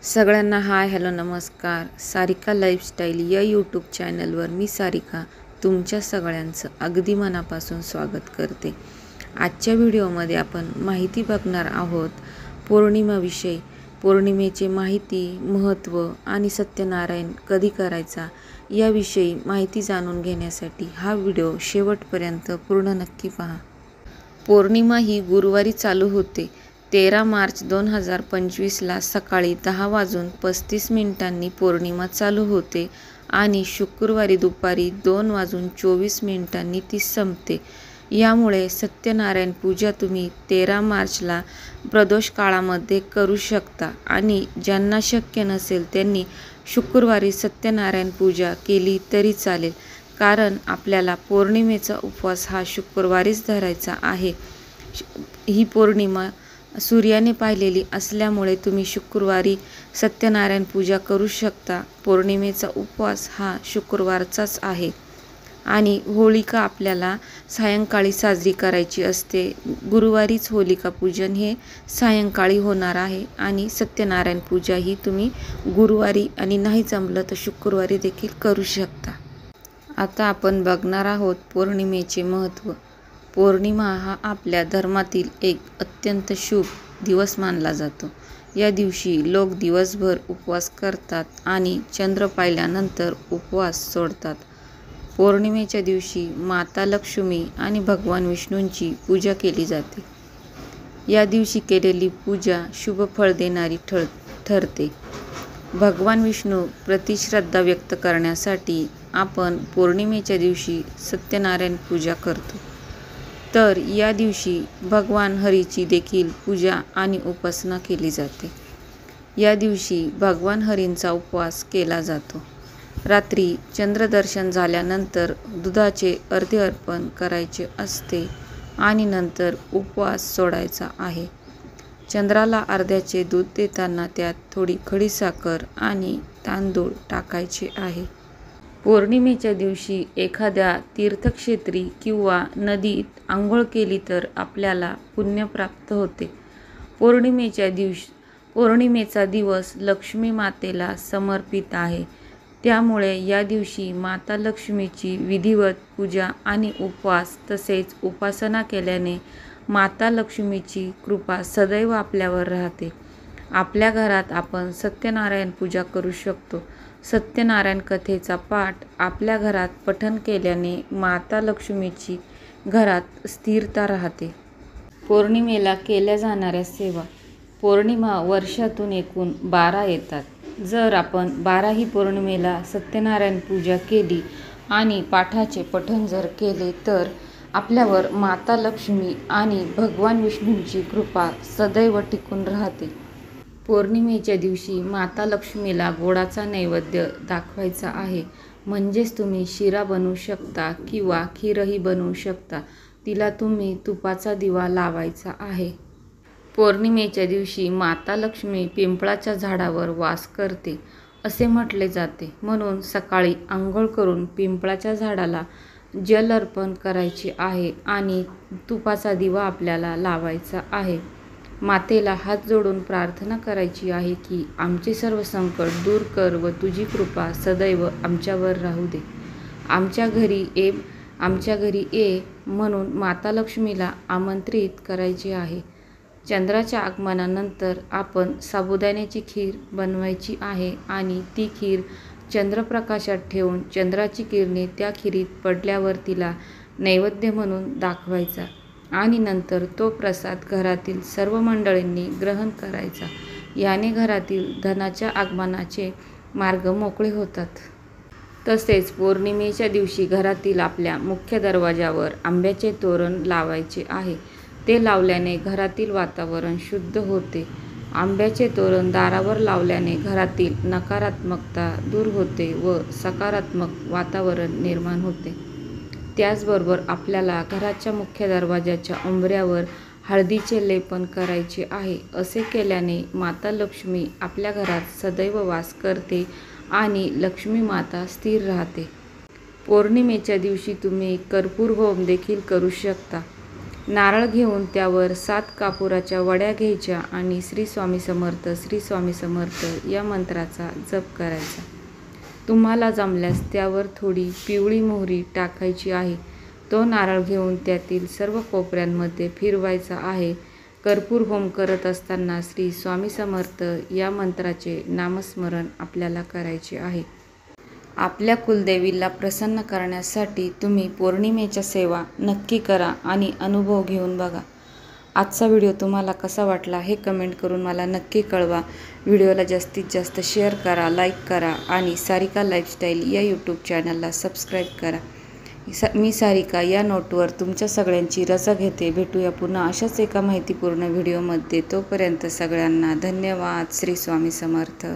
सगळ्यांना hi hello नमस्कार. Sarika lifestyle या यूट्यूब चॅनलवर मी सारिका तुमच्या सगळ्यांचं अगदी मनापासून स्वागत करते. आजच्या व्हिडिओमध्ये आपण माहिती बघणार आहोत पौर्णिमेविषयी. पौर्णिमेची माहिती, महत्त्व आणि सत्यनारायण कधी करायचा याविषयी माहिती जाणून घेण्यासाठी हा व्हिडिओ शेवटपर्यंत पूर्ण नक्की पहा. पौर्णिमा ही गुरुवारी चालू होते. 13 मार्च 2025ला सकाळी 10:35 पौर्णिमा चालू होते आणि शुक्रवारी दुपारी 2:24 ती संपते. यामुळे सत्यनारायण पूजा तुम्ही 13 मार्चला प्रदोष काळामध्ये करू शकता आणि ज्यांना शक्य नसेल त्यांनी शुक्रवारी सत्यनारायण पूजा केली तरी चालेल, कारण आपल्याला पौर्णिमेचा उपवास हा शुक्रवारीच धरायचा आहे. ही पौर्णिमा सूर्याने पाहिलेली असल्यामुळे तुम्ही शुक्रवारी सत्यनारायण पूजा करू शकता. पौर्णिमेचा उपवास हा शुक्रवारचाच आहे आणि होलिका आपल्याला सायंकाळी साजरी करायची असते. गुरुवारीच होलिका पूजन हे सायंकाळी होणार आहे आणि सत्यनारायण पूजा ही तुम्ही गुरुवारी आणि नाही जमलं तर शुक्रवारी देखील करू शकता. आता आपण बघणार आहोत पौर्णिमेचे महत्त्व. पौर्णिमा हा आपल्या धर्मातील एक अत्यंत शुभ दिवस मानला जातो. या दिवशी लोक दिवसभर उपवास करतात आणि चंद्र पाहिल्यानंतर उपवास सोडतात. पौर्णिमेच्या दिवशी माता लक्ष्मी आणि भगवान विष्णूंची पूजा केली जाते. या दिवशी केलेली पूजा शुभ फळ देणारी ठरते. भगवान विष्णू प्रति श्रद्धा व्यक्त करण्यासाठी आपण पौर्णिमेच्या दिवशी सत्यनारायण पूजा करतो. तर या दिवशी भगवान हरीची देखील पूजा आणि उपासना केली जाते. या दिवशी भगवान हरींचा उपवास केला जातो. रात्री चंद्रदर्शन झाल्यानंतर दुधाचे अर्धे अर्पण करायचे असते आणि नंतर उपवास सोडायचा आहे. चंद्राला अर्ध्याचे दूध देताना त्यात थोडी खडीसाखर आणि तांदूळ टाकायचे आहे. पौर्णिमेच्या दिवशी एखाद्या तीर्थक्षेत्री किंवा नदीत आंघोळ केली तर आपल्याला पुण्य प्राप्त होते. पौर्णिमेचा दिवस लक्ष्मी मातेला समर्पित आहे. त्यामुळे या दिवशी माता लक्ष्मीची विधिवत पूजा आणि उपवास तसेच उपासना केल्याने माता लक्ष्मीची कृपा सदैव आपल्यावर राहते. आपल्या घरात आपण सत्यनारायण पूजा करू शकतो. सत्यनारायण कथेचा पाठ आपल्या घरात पठण केल्याने माता लक्ष्मीची घरात स्थिरता राहते. पौर्णिमेला केल्या जाणाऱ्या सेवा. पौर्णिमा वर्षातून एकूण 12 येतात. जर आपण 12ही पौर्णिमेला सत्यनारायण पूजा केली आणि पाठाचे पठण जर केले तर आपल्यावर माता लक्ष्मी आणि भगवान विष्णूंची कृपा सदैव टिकून राहते. पौर्णिमेच्या दिवशी माता लक्ष्मीला गोडाचा नैवेद्य दाखवायचा आहे. म्हणजेच तुम्ही शिरा बनवू शकता किंवा खीरही बनवू शकता. तिला तुम्ही तुपाचा दिवा लावायचा आहे. पौर्णिमेच्या दिवशी माता लक्ष्मी पिंपळाच्या झाडावर वास करते असे म्हटले जाते. म्हणून सकाळी आंघोळ करून पिंपळाच्या झाडाला जल अर्पण करायचे आहे आणि तुपाचा दिवा आपल्याला लावायचा आहे. मातेला हात जोडून प्रार्थना करायची आहे की आमचे सर्व संकट दूर कर व तुझी कृपा सदैव आमच्यावर राहू दे. आमच्या घरी ये म्हणून माता लक्ष्मीला आमंत्रित करायचे आहे. चंद्राच्या आगमनानंतर आपण साबुदाण्याची खीर बनवायची आहे आणि ती खीर चंद्रप्रकाशात ठेवून चंद्राची किरणे त्या खीरीत पडल्यावर तिला नैवेद्य म्हणून दाखवायचा आणि नंतर तो प्रसाद घरातील सर्व मंडळींनी ग्रहण करायचा. याने घरातील धनाच्या आगमनाचे मार्ग मोकळे होतात. तसेच पौर्णिमेच्या दिवशी घरातील आपल्या मुख्य दरवाजावर आंब्याचे तोरण लावायचे आहे. ते लावल्याने घरातील वातावरण शुद्ध होते. आंब्याचे तोरण दारावर लावल्याने घरातील नकारात्मकता दूर होते व सकारात्मक वातावरण निर्माण होते. त्याचबरोबर आपल्याला घराच्या मुख्य दरवाजाच्या उंबऱ्यावर हळदीचे लेपन करायचे आहे. असे केल्याने माता लक्ष्मी आपल्या घरात सदैव वास करते आणि लक्ष्मी माता स्थिर राहते. पौर्णिमेच्या दिवशी तुम्ही कर्पूर होम देखील करू शकता. नारळ घेऊन त्यावर 7 कापुराच्या वड्या घ्यायच्या आणि श्री स्वामी समर्थ श्री स्वामी समर्थ या मंत्राचा जप करायचा। तुम्हाला जमल्यास त्यावर थोडी पिवळी मोहरी टाकायची आहे। तो नारळ घेऊन त्यातील सर्व कोपऱ्यांमध्ये फिरवायचा आहे। कर्पूर होम करत असताना श्री स्वामी समर्थ या मंत्राचे नामस्मरण आपल्याला करायचे आहे। आपल्या कुलदेवीला प्रसन्न करण्यासाठी तुम्ही पौर्णिमेच्या सेवा नक्की करा आणि अनुभव घेऊन बघा। आजचा व्हिडिओ तुम्हाला कसा वाटला हे कमेंट करून मला नक्की कळवा। व्हिडिओला जास्तीत जास्त शेअर करा, लाईक करा आणि सारिका लाईफस्टाईल या यूट्यूब चॅनलला सबस्क्राईब करा। मी सारिका या नोटवर तुमच्या सगळ्यांची रजा घेते। भेटूया पुन्हा अशाच एका माहितीपूर्ण व्हिडिओमध्ये। तोपर्यंत सगळ्यांना धन्यवाद। श्री स्वामी समर्थ।